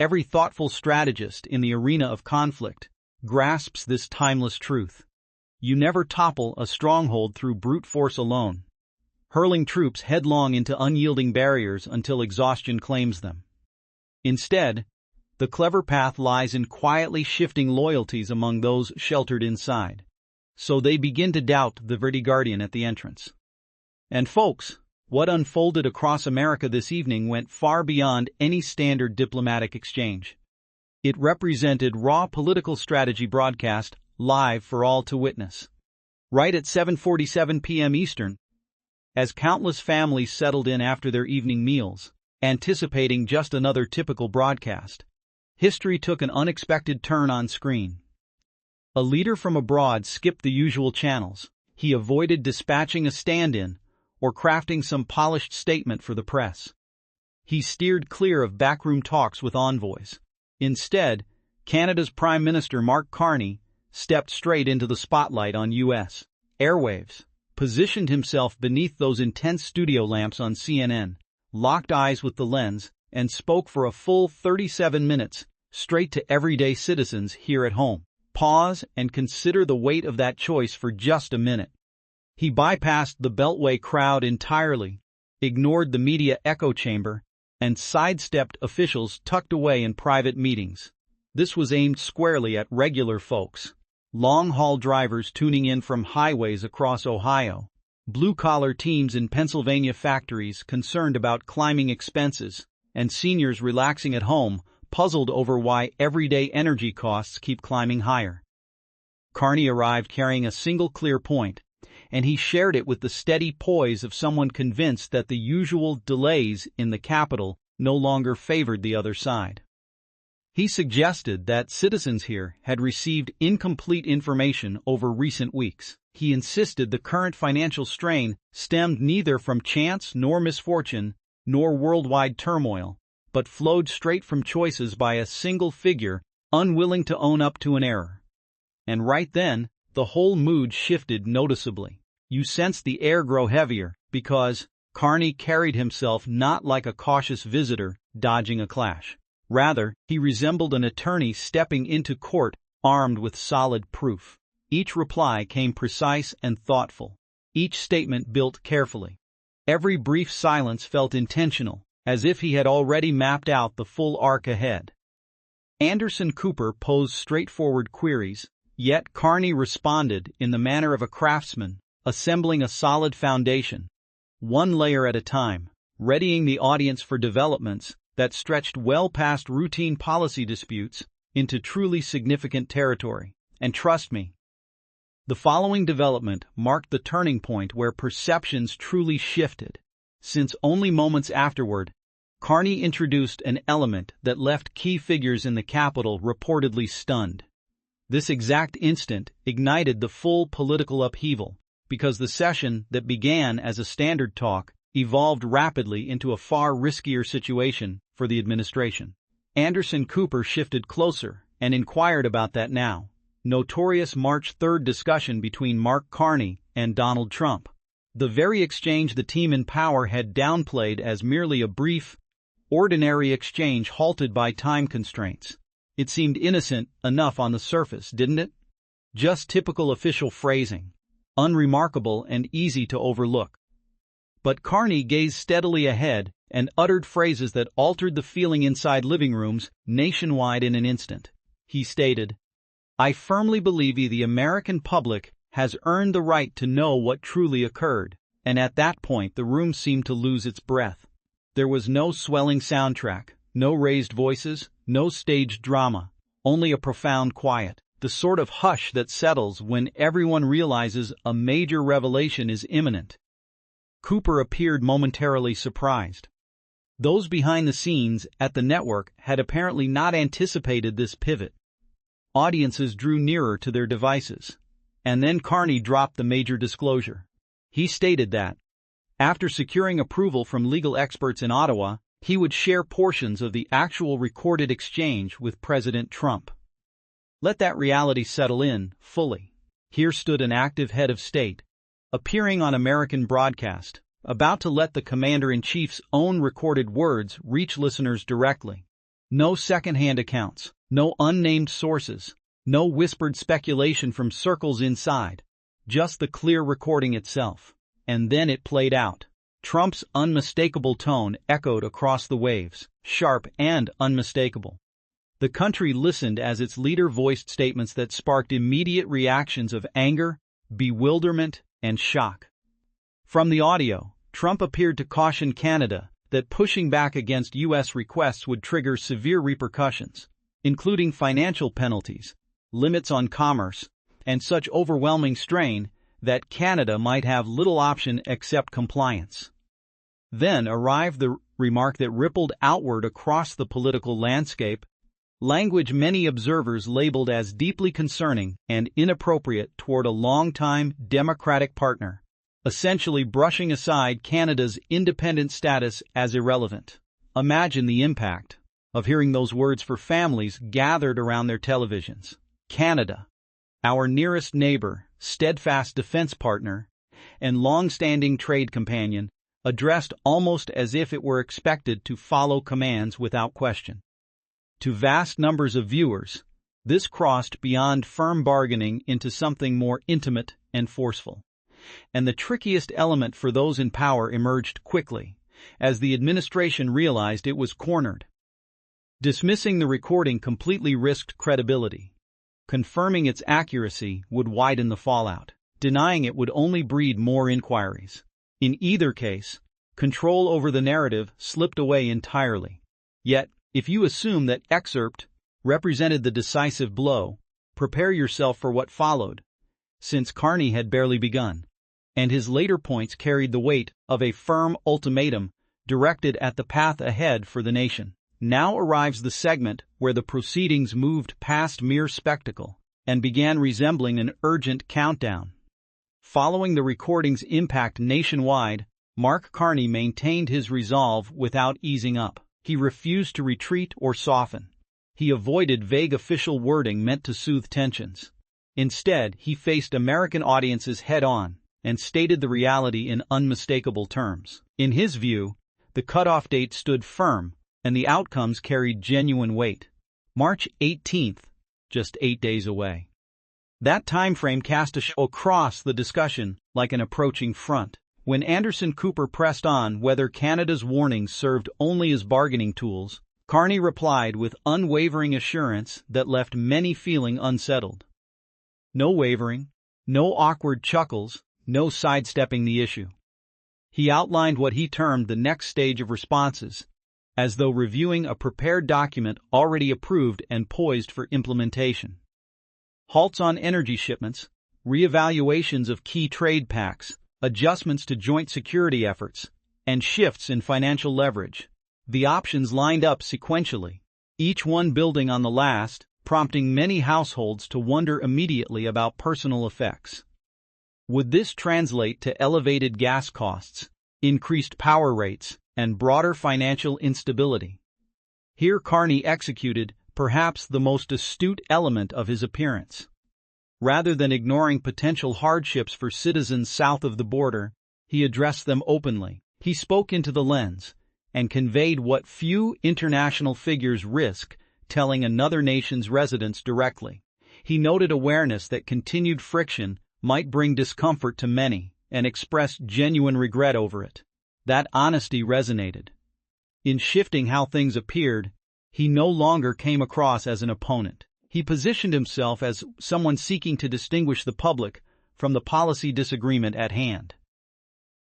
Every thoughtful strategist in the arena of conflict grasps this timeless truth. You never topple a stronghold through brute force alone, hurling troops headlong into unyielding barriers until exhaustion claims them. Instead, the clever path lies in quietly shifting loyalties among those sheltered inside, so they begin to doubt the very guardian at the entrance. And folks, what unfolded across America this evening went far beyond any standard diplomatic exchange. It represented raw political strategy broadcast live for all to witness. Right at 7:47 p.m. Eastern, as countless families settled in after their evening meals, anticipating just another typical broadcast, history took an unexpected turn on screen. A leader from abroad skipped the usual channels. He avoided dispatching a stand-in or crafting some polished statement for the press. He steered clear of backroom talks with envoys. Instead, Canada's Prime Minister Mark Carney stepped straight into the spotlight on U.S. airwaves, positioned himself beneath those intense studio lamps on CNN, locked eyes with the lens, and spoke for a full 37 minutes, straight to everyday citizens here at home. Pause and consider the weight of that choice for just a minute. He bypassed the Beltway crowd entirely, ignored the media echo chamber, and sidestepped officials tucked away in private meetings. This was aimed squarely at regular folks, long-haul drivers tuning in from highways across Ohio, blue-collar teams in Pennsylvania factories concerned about climbing expenses, and seniors relaxing at home, puzzled over why everyday energy costs keep climbing higher. Carney arrived carrying a single clear point, and he shared it with the steady poise of someone convinced that the usual delays in the Capitol no longer favored the other side. He suggested that citizens here had received incomplete information over recent weeks. He insisted the current financial strain stemmed neither from chance nor misfortune nor worldwide turmoil, but flowed straight from choices by a single figure unwilling to own up to an error. And right then, the whole mood shifted noticeably. You sensed the air grow heavier because Carney carried himself not like a cautious visitor dodging a clash. Rather, he resembled an attorney stepping into court armed with solid proof. Each reply came precise and thoughtful, each statement built carefully. Every brief silence felt intentional, as if he had already mapped out the full arc ahead. Anderson Cooper posed straightforward queries, yet Carney responded in the manner of a craftsman, assembling a solid foundation, one layer at a time, readying the audience for developments that stretched well past routine policy disputes into truly significant territory. And trust me, the following development marked the turning point where perceptions truly shifted, since only moments afterward, Carney introduced an element that left key figures in the Capitol reportedly stunned. This exact instant ignited the full political upheaval, because the session that began as a standard talk evolved rapidly into a far riskier situation for the administration. Anderson Cooper shifted closer and inquired about that now notorious March 3 discussion between Mark Carney and Donald Trump. The very exchange the team in power had downplayed as merely a brief, ordinary exchange halted by time constraints. It seemed innocent enough on the surface, didn't it? Just typical official phrasing, unremarkable and easy to overlook. But Carney gazed steadily ahead and uttered phrases that altered the feeling inside living rooms nationwide in an instant. He stated, "I firmly believe the American public has earned the right to know what truly occurred," and at that point the room seemed to lose its breath. There was no swelling soundtrack, no raised voices, no staged drama, only a profound quiet, the sort of hush that settles when everyone realizes a major revelation is imminent. Cooper appeared momentarily surprised. Those behind the scenes at the network had apparently not anticipated this pivot. Audiences drew nearer to their devices, and then Carney dropped the major disclosure. He stated that, after securing approval from legal experts in Ottawa, he would share portions of the actual recorded exchange with President Trump. Let that reality settle in fully. Here stood an active head of state, appearing on American broadcast, about to let the commander-in-chief's own recorded words reach listeners directly. No second-hand accounts, no unnamed sources, no whispered speculation from circles inside, just the clear recording itself. And then it played out. Trump's unmistakable tone echoed across the waves, sharp and unmistakable. The country listened as its leader voiced statements that sparked immediate reactions of anger, bewilderment, and shock. From the audio, Trump appeared to caution Canada that pushing back against U.S. requests would trigger severe repercussions, including financial penalties, limits on commerce, and such overwhelming strain that Canada might have little option except compliance. Then arrived the remark that rippled outward across the political landscape, language many observers labeled as deeply concerning and inappropriate toward a longtime Democratic partner, essentially brushing aside Canada's independent status as irrelevant. Imagine the impact of hearing those words for families gathered around their televisions. Canada, our nearest neighbor, steadfast defense partner, and long-standing trade companion, addressed almost as if it were expected to follow commands without question. To vast numbers of viewers, this crossed beyond firm bargaining into something more intimate and forceful. And the trickiest element for those in power emerged quickly, as the administration realized it was cornered. Dismissing the recording completely risked credibility. Confirming its accuracy would widen the fallout. Denying it would only breed more inquiries. In either case, control over the narrative slipped away entirely. Yet, if you assume that excerpt represented the decisive blow, prepare yourself for what followed, since Carney had barely begun, and his later points carried the weight of a firm ultimatum directed at the path ahead for the nation. Now arrives the segment where the proceedings moved past mere spectacle and began resembling an urgent countdown. Following the recording's impact nationwide, Mark Carney maintained his resolve without easing up. He refused to retreat or soften. He avoided vague official wording meant to soothe tensions. Instead, he faced American audiences head-on and stated the reality in unmistakable terms. In his view, the cutoff date stood firm, and the outcomes carried genuine weight. March 18th, just 8 days away. That time frame cast a shadow across the discussion like an approaching front. When Anderson Cooper pressed on whether Canada's warnings served only as bargaining tools, Carney replied with unwavering assurance that left many feeling unsettled. No wavering, no awkward chuckles, no sidestepping the issue. He outlined what he termed the next stage of responses, as though reviewing a prepared document already approved and poised for implementation. Halts on energy shipments, reevaluations of key trade pacts, adjustments to joint security efforts, and shifts in financial leverage. The options lined up sequentially, each one building on the last, prompting many households to wonder immediately about personal effects. Would this translate to elevated gas costs, increased power rates, and broader financial instability? Here Carney executed perhaps the most astute element of his appearance. Rather than ignoring potential hardships for citizens south of the border, he addressed them openly. He spoke into the lens and conveyed what few international figures risk telling another nation's residents directly. He noted awareness that continued friction might bring discomfort to many and expressed genuine regret over it. That honesty resonated. In shifting how things appeared, he no longer came across as an opponent. He positioned himself as someone seeking to distinguish the public from the policy disagreement at hand.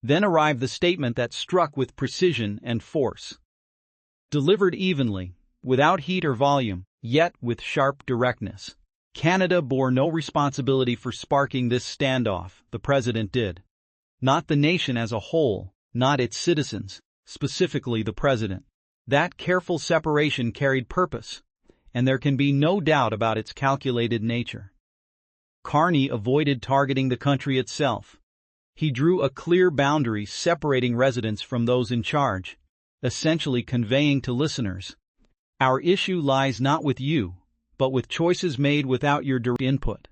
Then arrived the statement that struck with precision and force. Delivered evenly, without heat or volume, yet with sharp directness. Canada bore no responsibility for sparking this standoff, the president did. Not the nation as a whole, not its citizens, specifically the president. That careful separation carried purpose, and there can be no doubt about its calculated nature. Carney avoided targeting the country itself. He drew a clear boundary separating residents from those in charge, essentially conveying to listeners, "Our issue lies not with you, but with choices made without your direct input."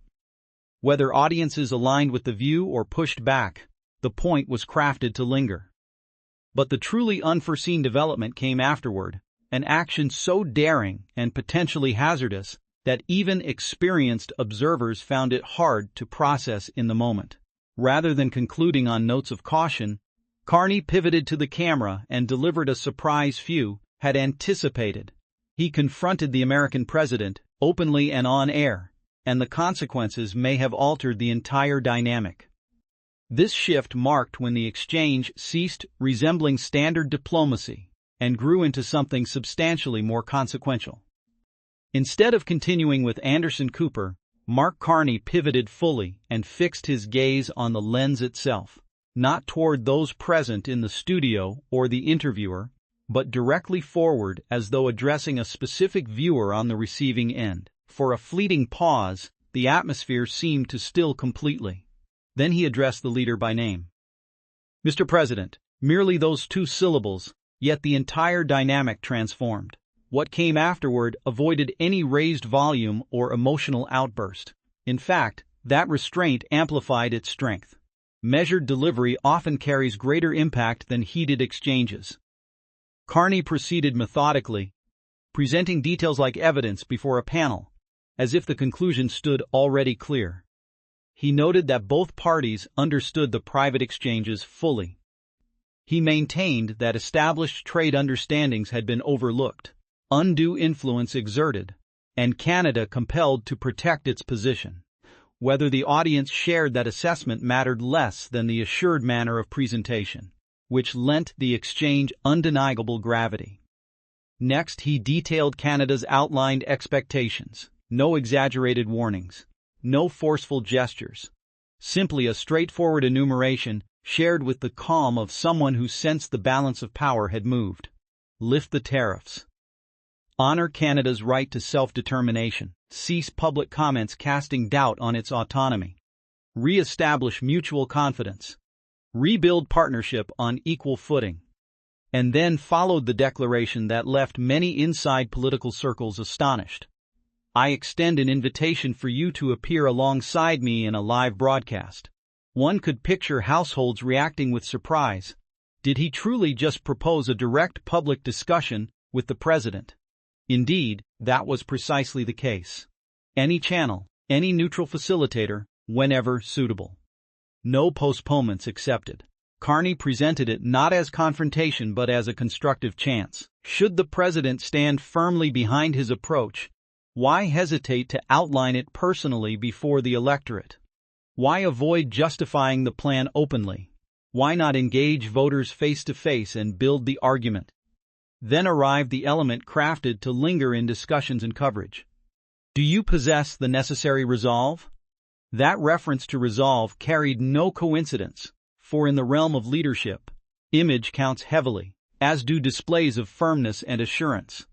Whether audiences aligned with the view or pushed back, the point was crafted to linger. But the truly unforeseen development came afterward, an action so daring and potentially hazardous that even experienced observers found it hard to process in the moment. Rather than concluding on notes of caution, Carney pivoted to the camera and delivered a surprise few had anticipated. He confronted the American president, openly and on air, and the consequences may have altered the entire dynamic. This shift marked when the exchange ceased resembling standard diplomacy and grew into something substantially more consequential. Instead of continuing with Anderson Cooper, Mark Carney pivoted fully and fixed his gaze on the lens itself, not toward those present in the studio or the interviewer, but directly forward as though addressing a specific viewer on the receiving end. For a fleeting pause, the atmosphere seemed to still completely. Then he addressed the leader by name. "Mr. President," merely those two syllables, yet the entire dynamic transformed. What came afterward avoided any raised volume or emotional outburst. In fact, that restraint amplified its strength. Measured delivery often carries greater impact than heated exchanges. Carney proceeded methodically, presenting details like evidence before a panel, as if the conclusion stood already clear. He noted that both parties understood the private exchanges fully. He maintained that established trade understandings had been overlooked, undue influence exerted, and Canada compelled to protect its position. Whether the audience shared that assessment mattered less than the assured manner of presentation, which lent the exchange undeniable gravity. Next, he detailed Canada's outlined expectations. No exaggerated warnings, no forceful gestures, simply a straightforward enumeration shared with the calm of someone who sensed the balance of power had moved. Lift the tariffs. Honor Canada's right to self-determination. Cease public comments casting doubt on its autonomy. Re-establish mutual confidence. Rebuild partnership on equal footing. And then followed the declaration that left many inside political circles astonished. "I extend an invitation for you to appear alongside me in a live broadcast." One could picture households reacting with surprise. Did he truly just propose a direct public discussion with the president? Indeed, that was precisely the case. Any channel, any neutral facilitator, whenever suitable. No postponements accepted. Carney presented it not as confrontation but as a constructive chance. Should the president stand firmly behind his approach, why hesitate to outline it personally before the electorate? Why avoid justifying the plan openly? Why not engage voters face-to-face and build the argument? Then arrived the element crafted to linger in discussions and coverage. Do you possess the necessary resolve? That reference to resolve carried no coincidence, for in the realm of leadership, image counts heavily, as do displays of firmness and assurance.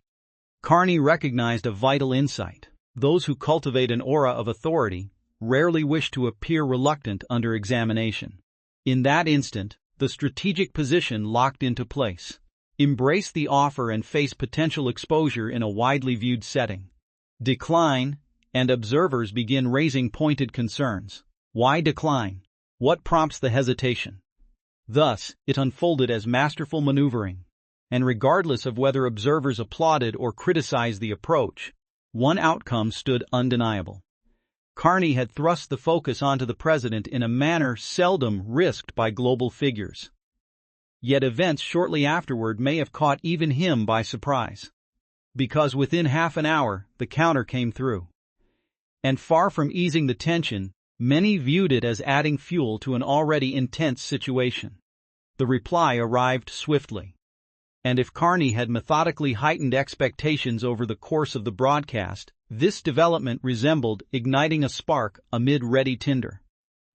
Carney recognized a vital insight. Those who cultivate an aura of authority rarely wish to appear reluctant under examination. In that instant, the strategic position locked into place. Embrace the offer and face potential exposure in a widely viewed setting. Decline, and observers begin raising pointed concerns. Why decline? What prompts the hesitation? Thus, it unfolded as masterful maneuvering. And regardless of whether observers applauded or criticized the approach, one outcome stood undeniable. Carney had thrust the focus onto the president in a manner seldom risked by global figures. Yet events shortly afterward may have caught even him by surprise. Because within half an hour, the counter came through. And far from easing the tension, many viewed it as adding fuel to an already intense situation. The reply arrived swiftly. And if Carney had methodically heightened expectations over the course of the broadcast, this development resembled igniting a spark amid ready tinder.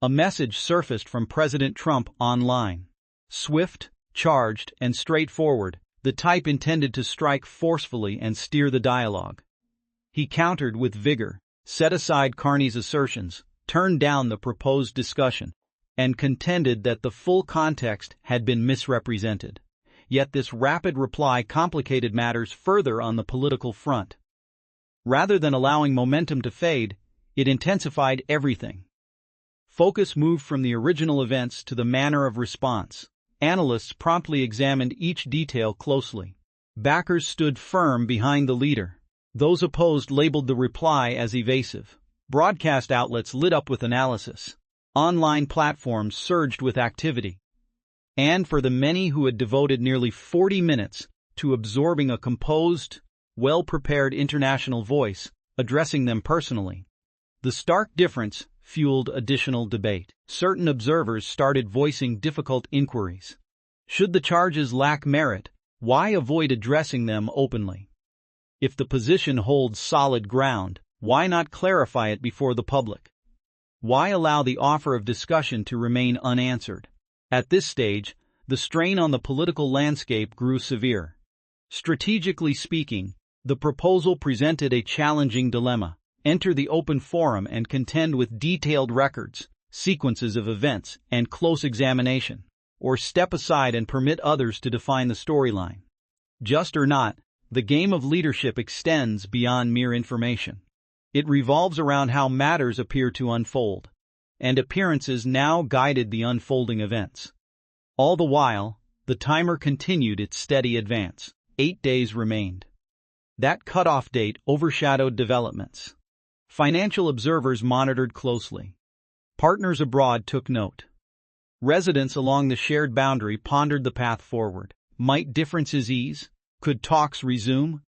A message surfaced from President Trump online. Swift, charged, and straightforward, the type intended to strike forcefully and steer the dialogue. He countered with vigor, set aside Carney's assertions, turned down the proposed discussion, and contended that the full context had been misrepresented. Yet this rapid reply complicated matters further on the political front. Rather than allowing momentum to fade, it intensified everything. Focus moved from the original events to the manner of response. Analysts promptly examined each detail closely. Backers stood firm behind the leader. Those opposed labeled the reply as evasive. Broadcast outlets lit up with analysis. Online platforms surged with activity. And for the many who had devoted nearly 40 minutes to absorbing a composed, well-prepared international voice, addressing them personally, the stark difference fueled additional debate. Certain observers started voicing difficult inquiries. Should the charges lack merit, why avoid addressing them openly? If the position holds solid ground, why not clarify it before the public? Why allow the offer of discussion to remain unanswered? At this stage, the strain on the political landscape grew severe. Strategically speaking, the proposal presented a challenging dilemma: enter the open forum and contend with detailed records, sequences of events, and close examination, or step aside and permit others to define the storyline. Just or not, the game of leadership extends beyond mere information. It revolves around how matters appear to unfold, and appearances now guided the unfolding events. All the while, the timer continued its steady advance. 8 days remained. That cutoff date overshadowed developments. Financial observers monitored closely. Partners abroad took note. Residents along the shared boundary pondered the path forward. Might differences ease? Could talks resume?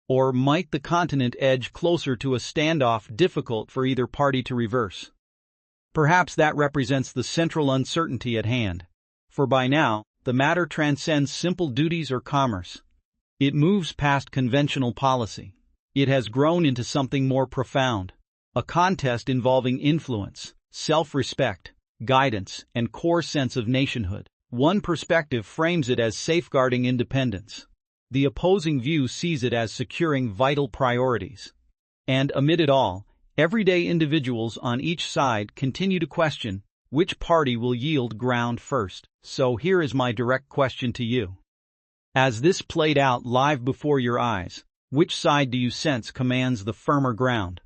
Or might the continent edge closer to a standoff difficult for either party to reverse? Perhaps that represents the central uncertainty at hand. For by now, the matter transcends simple duties or commerce. It moves past conventional policy. It has grown into something more profound. A contest involving influence, self-respect, guidance, and core sense of nationhood. One perspective frames it as safeguarding independence. The opposing view sees it as securing vital priorities. And amid it all, everyday individuals on each side continue to question which party will yield ground first. So here is my direct question to you. As this played out live before your eyes, which side do you sense commands the firmer ground?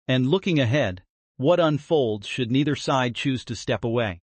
And looking ahead, what unfolds should neither side choose to step away?